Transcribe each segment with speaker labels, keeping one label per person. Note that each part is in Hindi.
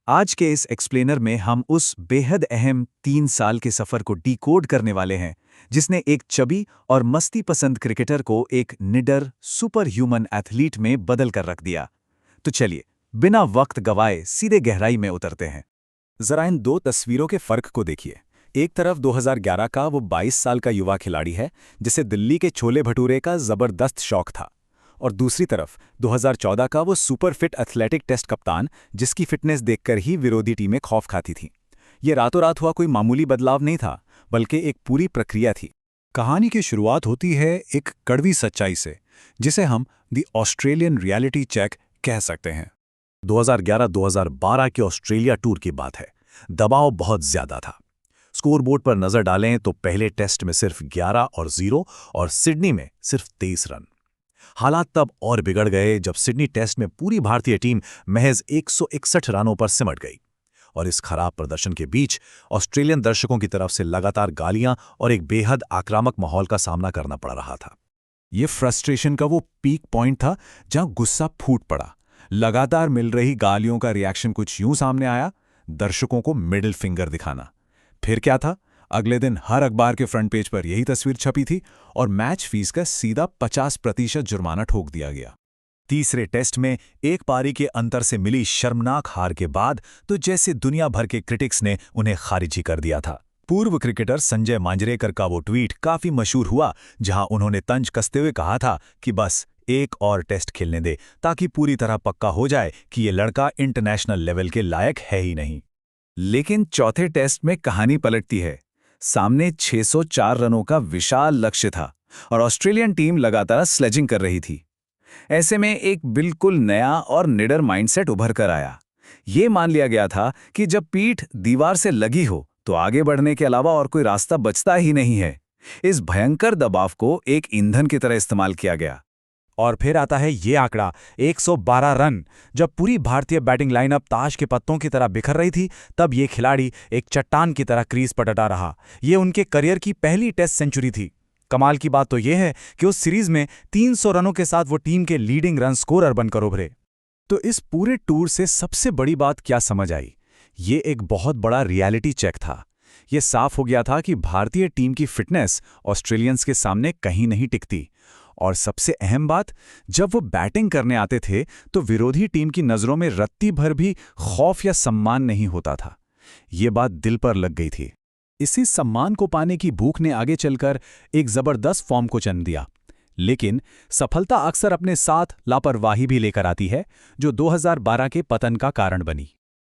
Speaker 1: आज के इस एक्सप्लेनर में हम उस बेहद अहम 3 साल के सफर को डिकोड करने वाले हैं जिसने एक चबी और मस्ती पसंद क्रिकेटर को एक निडर सुपर ह्यूमन एथलीट में बदल कर रख दिया। तो चलिए, बिना वक्त गवाए सीधे गहराई में उतरते हैं।
Speaker 2: जरा इन दो तस्वीरों के फर्क को देखिए। एक तरफ 2011 का वो 22 साल का युवा खिलाड़ी है जिसे दिल्ली के छोले भटूरे का जबरदस्त शौक था, और दूसरी तरफ 2014 का वो सुपर फिट एथलेटिक टेस्ट कप्तान जिसकी फिटनेस देखकर ही विरोधी टीमें खौफ खाती थीं। ये रातों रात हुआ कोई मामूली बदलाव नहीं था, बल्कि एक पूरी प्रक्रिया थी।
Speaker 3: कहानी की शुरुआत होती है एक कड़वी सच्चाई से, जिसे हम द ऑस्ट्रेलियन रियलिटी चेक कह सकते हैं। 2011-2012 के ऑस्ट्रेलिया टूर की बात है। दबाव बहुत ज्यादा था। स्कोरबोर्ड पर नजर डालें तो पहले टेस्ट में सिर्फ 11 और 0 और सिडनी में सिर्फ 23 रन। हालात तब और बिगड़ गए जब सिडनी टेस्ट में पूरी भारतीय टीम महज 161 रनों पर सिमट गई, और इस खराब प्रदर्शन के बीच ऑस्ट्रेलियन दर्शकों की तरफ से लगातार गालियां और एक बेहद आक्रामक माहौल का सामना करना पड़ रहा था। ये फ्रस्ट्रेशन का वो पीक पॉइंट था जहां गुस्सा फूट पड़ा। लगातार मिल रही गालियों का रिएक्शन कुछ यूं सामने आया, दर्शकों को मिडिल फिंगर दिखाना। फिर क्या था? अगले दिन हर अखबार के फ्रंट पेज पर यही तस्वीर छपी थी और मैच फीस का सीधा 50% जुर्माना ठोक दिया गया। तीसरे टेस्ट में एक पारी के अंतर से मिली शर्मनाक हार के बाद तो जैसे दुनिया भर के क्रिटिक्स ने उन्हें खारिज ही कर दिया था। पूर्व क्रिकेटर संजय मांजरेकर का वो ट्वीट काफी मशहूर हुआ, जहां उन्होंने तंज कसते हुए कहा था कि बस एक और टेस्ट खेलने दे ताकि पूरी तरह पक्का हो जाए कि ये लड़का इंटरनेशनल लेवल के लायक है ही नहीं।
Speaker 1: लेकिन चौथे टेस्ट में कहानी पलटती है। सामने 604 रनों का विशाल लक्ष्य था और ऑस्ट्रेलियन टीम लगातार स्लेजिंग कर रही थी। ऐसे में एक बिल्कुल नया और निडर माइंडसेट उभर कर आया। ये मान लिया गया था कि जब पीठ दीवार से लगी हो तो आगे बढ़ने के अलावा और कोई रास्ता बचता ही नहीं है। इस भयंकर दबाव को एक ईंधन की तरह इस्तेमाल किया गया।
Speaker 2: और फिर आता है ये आंकड़ा 112 रन। जब पूरी भारतीय बैटिंग लाइनअप ताश के पत्तों की तरह बिखर रही थी, तब ये खिलाड़ी एक चट्टान की तरह क्रीज पर डटा रहा। ये उनके करियर की पहली टेस्ट सेंचुरी थी। कमाल की बात तो यह है कि उस सीरीज में 300 रनों के साथ वो टीम के लीडिंग रन स्कोरर बनकर उभरे। तो इस पूरे टूर से सबसे बड़ी बात क्या समझ आई? ये एक बहुत बड़ा रियलिटी चेक था। ये साफ हो गया था कि भारतीय टीम की फिटनेस ऑस्ट्रेलियंस के सामने कहीं नहीं टिकती। और सबसे अहम बात, जब वो बैटिंग करने आते थे तो विरोधी टीम की नज़रों में रत्ती भर भी खौफ या सम्मान नहीं होता था। ये बात दिल पर लग गई थी। इसी सम्मान को पाने की भूख ने आगे चलकर एक जबरदस्त फॉर्म को जन्म दिया। लेकिन सफलता अक्सर अपने साथ लापरवाही भी लेकर आती है, जो 2012 के पतन का कारण बनी।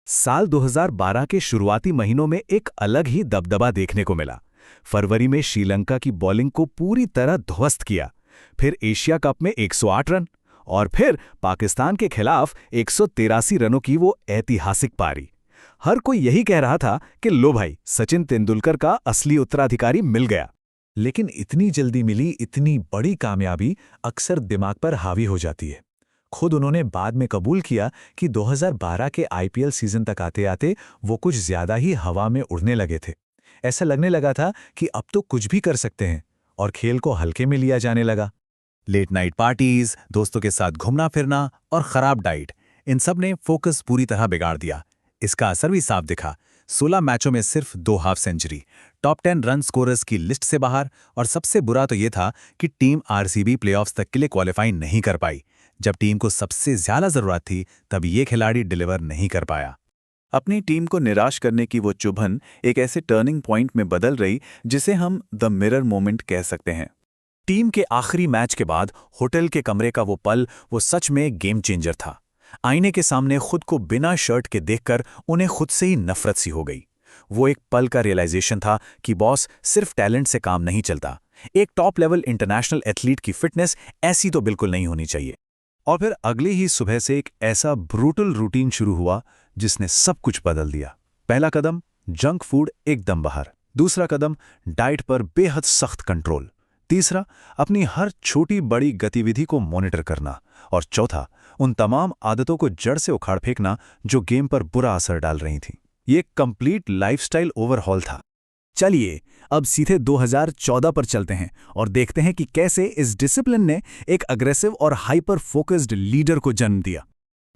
Speaker 2: साल 2012 के शुरुआती महीनों में एक अलग ही दबदबा देखने को मिला। फरवरी में श्रीलंका की बॉलिंग को पूरी तरह ध्वस्त किया, फिर एशिया कप में 108 रन, और फिर पाकिस्तान के खिलाफ 183 रनों की वो ऐतिहासिक पारी। हर कोई यही कह रहा था कि लो भाई, सचिन तेंदुलकर का असली उत्तराधिकारी मिल गया। लेकिन इतनी जल्दी मिली इतनी बड़ी कामयाबी अक्सर दिमाग पर हावी हो जाती है। खुद उन्होंने बाद में कबूल किया कि 2012 के आईपीएल सीजन तक आते आते वो कुछ ज्यादा ही हवा में उड़ने लगे थे। ऐसा लगने लगा था कि अब तो कुछ भी कर सकते हैं, और खेल को हल्के में लिया जाने लगा। लेट नाइट पार्टीज, दोस्तों के साथ घूमना फिरना और खराब डाइट, इन सब ने फोकस पूरी तरह बिगाड़ दिया। इसका असर भी साफ दिखा। 16 मैचों में सिर्फ 2 half century, top 10 run scorers की लिस्ट से बाहर, और सबसे बुरा तो ये था कि टीम आरसीबी प्लेऑफ्स तक के लिए क्वालिफाई नहीं कर पाई। जब टीम को सबसे ज्यादा जरूरत थी, तब ये खिलाड़ी डिलीवर नहीं कर पाया।
Speaker 1: अपनी टीम को निराश करने की वो चुभन एक ऐसे टर्निंग पॉइंट में बदल रही जिसे हम द मिरर मोमेंट कह सकते हैं।
Speaker 2: टीम के आखिरी मैच के बाद होटल के कमरे का वो पल, वो सच में गेम चेंजर था। आईने के सामने खुद को बिना शर्ट के देखकर उन्हें खुद से ही नफरत सी हो गई। वो एक पल का रियलाइजेशन था कि बॉस, सिर्फ टैलेंट से काम नहीं चलता। एक टॉप लेवल इंटरनेशनल एथलीट की फिटनेस ऐसी तो बिल्कुल नहीं होनी चाहिए। और फिर अगली ही सुबह से एक ऐसा ब्रूटल रूटीन शुरू हुआ जिसने सब कुछ बदल दिया। पहला कदम, जंक फूड एकदम बाहर। दूसरा कदम, डाइट पर बेहद सख्त कंट्रोल। तीसरा, अपनी हर छोटी बड़ी गतिविधि को मॉनिटर करना। और चौथा, उन तमाम आदतों को जड़ से उखाड़ फेंकना जो गेम पर बुरा असर डाल रही थीं। ये कंप्लीट लाइफस्टाइल ओवरहॉल था। चलिए अब सीधे 2014 पर चलते हैं और देखते हैं कि कैसे इस डिसिप्लिन ने एक अग्रेसिव और हाइपर फोकस्ड लीडर को जन्म दिया।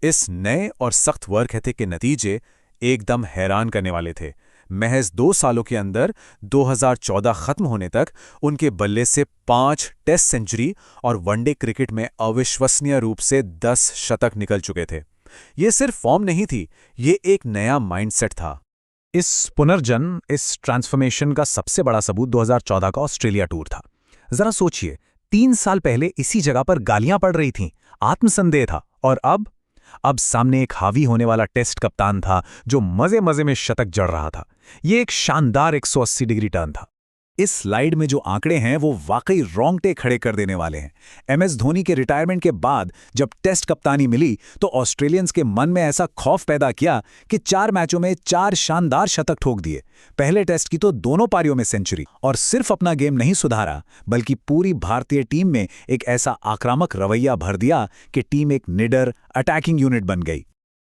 Speaker 2: इस नए और सख्त वर्क एथिक के नतीजे
Speaker 3: एकदम हैरान करने वाले थे। महज 2 सालों के अंदर 2014 खत्म होने तक उनके बल्ले से 5 टेस्ट सेंचुरी और वनडे क्रिकेट में अविश्वसनीय रूप से 10 शतक निकल चुके थे। ये सिर्फ फॉर्म नहीं थी, ये एक नया माइंडसेट था।
Speaker 1: इस पुनर्जन्म, इस ट्रांसफॉर्मेशन का सबसे बड़ा सबूत 2014 का ऑस्ट्रेलिया टूर था। जरा सोचिए, 3 साल पहले इसी जगह पर गालियां पड़ रही थीं, आत्मसंदेह था, और अब सामने एक हावी होने वाला टेस्ट कप्तान था जो मजे मजे में शतक जड़ रहा था। ये एक शानदार 180 डिग्री टर्न था। इस स्लाइड में जो आंकड़े हैं वो वाकई रोंगटे खड़े कर देने वाले हैं। एमएस धोनी के रिटायरमेंट के बाद जब टेस्ट कप्तानी मिली तो ऑस्ट्रेलियंस के मन में ऐसा खौफ पैदा किया कि 4 मैचों में 4 शानदार शतक ठोक दिए। पहले टेस्ट की तो दोनों पारियों में सेंचुरी, और सिर्फ अपना गेम नहीं सुधारा बल्कि पूरी भारतीय टीम में एक ऐसा आक्रामक रवैया भर दिया कि टीम एक निडर अटैकिंग यूनिट बन गई।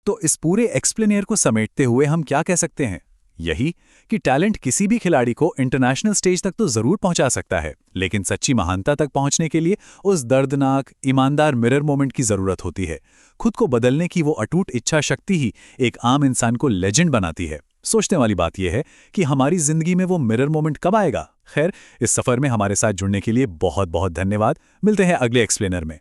Speaker 1: तो इस पूरे एक्सप्लेनियर को समेटते हुए हम क्या कह सकते हैं? यही कि टैलेंट किसी भी खिलाड़ी को इंटरनेशनल स्टेज तक तो जरूर पहुंचा सकता है, लेकिन सच्ची महानता तक पहुंचने के लिए उस दर्दनाक, ईमानदार मिरर मोमेंट की जरूरत होती है। खुद को बदलने की वो अटूट इच्छा शक्ति ही एक आम इंसान को लेजेंड बनाती है। सोचने वाली बात यह है कि हमारी जिंदगी में वो मिरर मोमेंट कब आएगा? खैर, इस सफर में हमारे साथ जुड़ने के लिए बहुत बहुत धन्यवाद। मिलते हैं अगले एक्सप्लेनर में।